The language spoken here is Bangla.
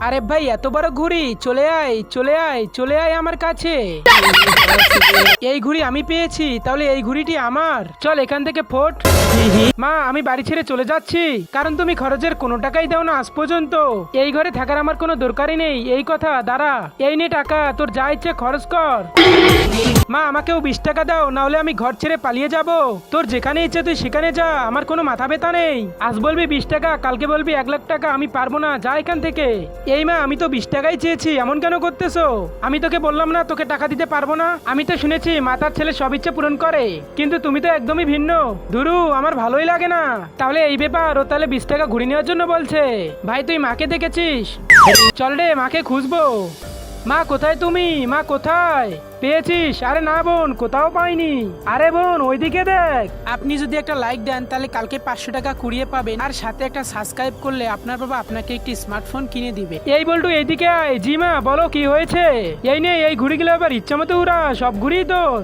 আরে ভাই এত বড় ঘুড়ি, চলে আয় চলে আয় চলে আয় আমার কাছে। এই ঘুড়ি আমি পেয়েছি, তাহলে এই ঘুড়িটি আমার। চল এখান থেকে ফোট। মা আমি বাড়ি ছেড়ে চলে যাচ্ছি, কারণ তুমি খরচের কোনো টাকাই দাও না আজ পর্যন্ত। এই ঘরে থাকার আমার কোনো দরকারই নেই। এই কথা দাঁড়া, এই নে টাকা, তোর যা ইচ্ছে খরচ কর। মা আমাকেও 20 টাকা দাও, না হলে আমি ঘর ছেড়ে পালিয়ে যাব। তোর যেখানে ইচ্ছে তুই সেখানে যা, আমার কোনো মাথা ব্যথা নেই। আজ বলবি 20 টাকা, কালকে বলবি 1 লাখ টাকা, আমি পারবো না, যা এখান থেকে। এই মা আমি তো 20 টাকাই চেয়েছি, এমন কেন করতেছো? আমি তোকে বললাম না তোকে টাকা দিতে পারবো না? আমি তো শুনেছি মাতার ছেলে সব ইচ্ছে পূরণ করে, কিন্তু তুমি তো একদমই ভিন্ন। ধুরু আমার ভালোই লাগে না। তাহলে এই ব্যাপার, ও তাহলে 20 টাকা ঘুরে নেওয়ার জন্য বলছে। ভাই তুই মাকে দেখেছিস? চল রে মাকে খুঁজবো। মা কোথায় তুমি? মা কোথায়? পেয়েছিস? আরে না বোন, কোথাও পাইনি। আরে বোন ওইদিকে দেখ। আপনি যদি একটা লাইক দেন তাহলে কালকে 500 টাকা কুড়িয়ে পাবেন, আর সাথে একটা সাবস্ক্রাইব করলে আপনার বাবা আপনাকে একটি স্মার্টফোন কিনে দিবে। এই বল্টু এইদিকে আয়। জি মা বলো কি হয়েছে? এই নে এই ঘুড়িগুলো এবার ইচ্ছা মতো উড়া, সব ঘুড়ি তোর।